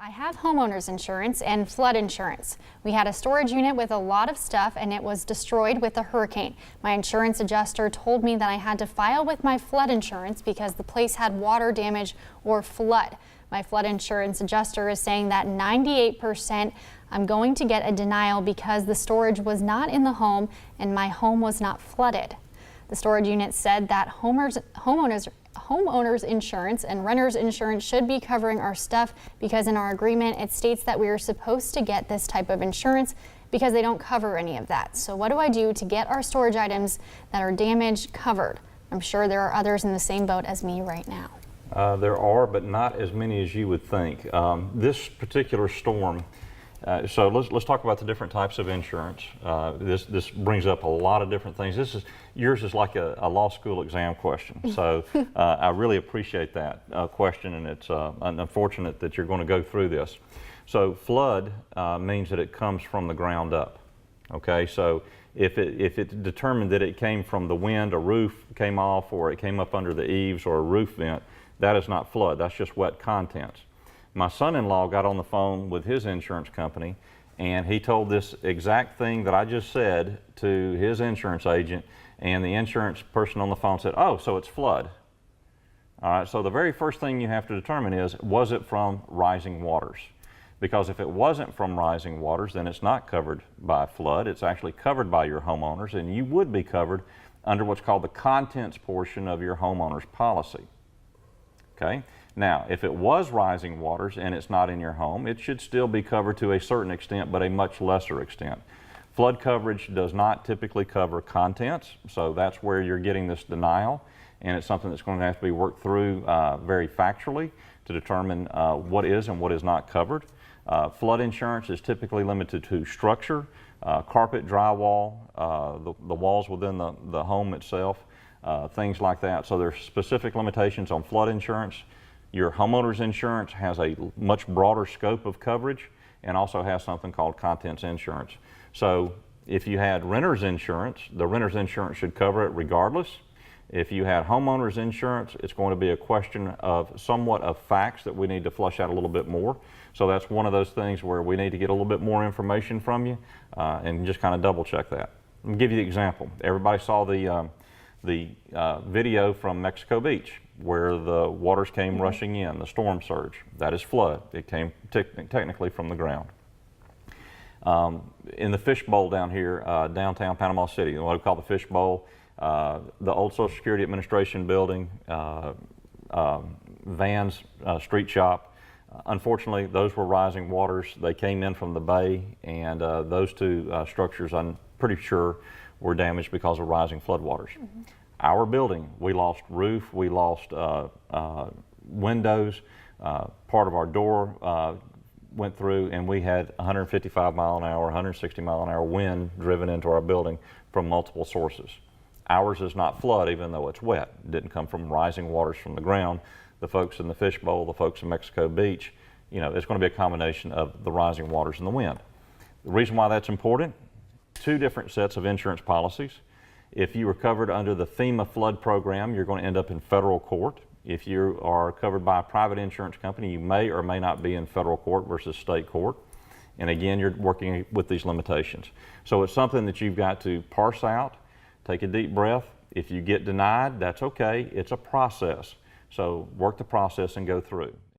I have homeowners insurance and flood insurance. We had a storage unit with a lot of stuff and it was destroyed with a hurricane. My insurance adjuster told me that I had to file with my flood insurance because the place had water damage or flood. My flood insurance adjuster is saying that 98% I'm going to get a denial because the storage was not in the home and my home was not flooded. The storage unit said that homeowners insurance and renters insurance should be covering our stuff because in our agreement it states that we are supposed to get this type of insurance because they don't cover any of that. So what do I do to get our storage items that are damaged covered? I'm sure there are others in the same boat as me right now. There are, but not as many as you would think. This particular storm, so let's talk about the different types of insurance. This brings up a lot of different things. Yours is like a law school exam question. So I really appreciate that question, and it's unfortunate that you're going to go through this. So flood means that it comes from the ground up. Okay, so if it's determined that it came from the wind, a roof came off, or it came up under the eaves or a roof vent, that is not flood. That's just wet contents. My son-in-law got on the phone with his insurance company and he told this exact thing that I just said to his insurance agent, and the insurance person on the phone said, "Oh, so it's flood." All right, so the very first thing you have to determine is, was it from rising waters? Because if it wasn't from rising waters, then it's not covered by flood. It's actually covered by your homeowners, and you would be covered under what's called the contents portion of your homeowner's policy. Okay. Now, if it was rising waters and it's not in your home, it should still be covered to a certain extent, but a much lesser extent. Flood coverage does not typically cover contents, so that's where you're getting this denial, and it's something that's going to have to be worked through very factually to determine what is and what is not covered. Flood insurance is typically limited to structure, carpet, drywall, the walls within the home itself, things like that. So there's specific limitations on flood insurance. Your homeowner's insurance has a much broader scope of coverage and also has something called contents insurance. So if you had renter's insurance, the renter's insurance should cover it regardless. If you had homeowner's insurance, it's going to be a question of somewhat of facts that we need to flush out a little bit more. So that's one of those things where we need to get a little bit more information from you and just kind of double check that. Let me give you the example. Everybody saw the video from Mexico Beach where the waters came rushing in, the storm surge. That is flood. It came technically from the ground. In the fishbowl down here, downtown Panama City, what we call the fishbowl, the old Social Security Administration building, Vans Street Shop, unfortunately those were rising waters. They came in from the bay, and those two structures, I'm pretty sure, were damaged because of rising floodwaters. Mm-hmm. Our building, we lost roof, we lost windows, part of our door went through, and we had 155 mile an hour, 160 mile an hour wind driven into our building from multiple sources. Ours is not flood, even though it's wet. It didn't come from rising waters from the ground. The folks in the fishbowl, the folks in Mexico Beach, you know, it's going to be a combination of the rising waters and the wind. The reason why that's important, two different sets of insurance policies. If you are covered under the FEMA flood program, you're going to end up in federal court. If you are covered by a private insurance company, you may or may not be in federal court versus state court. And again, you're working with these limitations. So it's something that you've got to parse out, take a deep breath. If you get denied, that's okay. It's a process. So work the process and go through.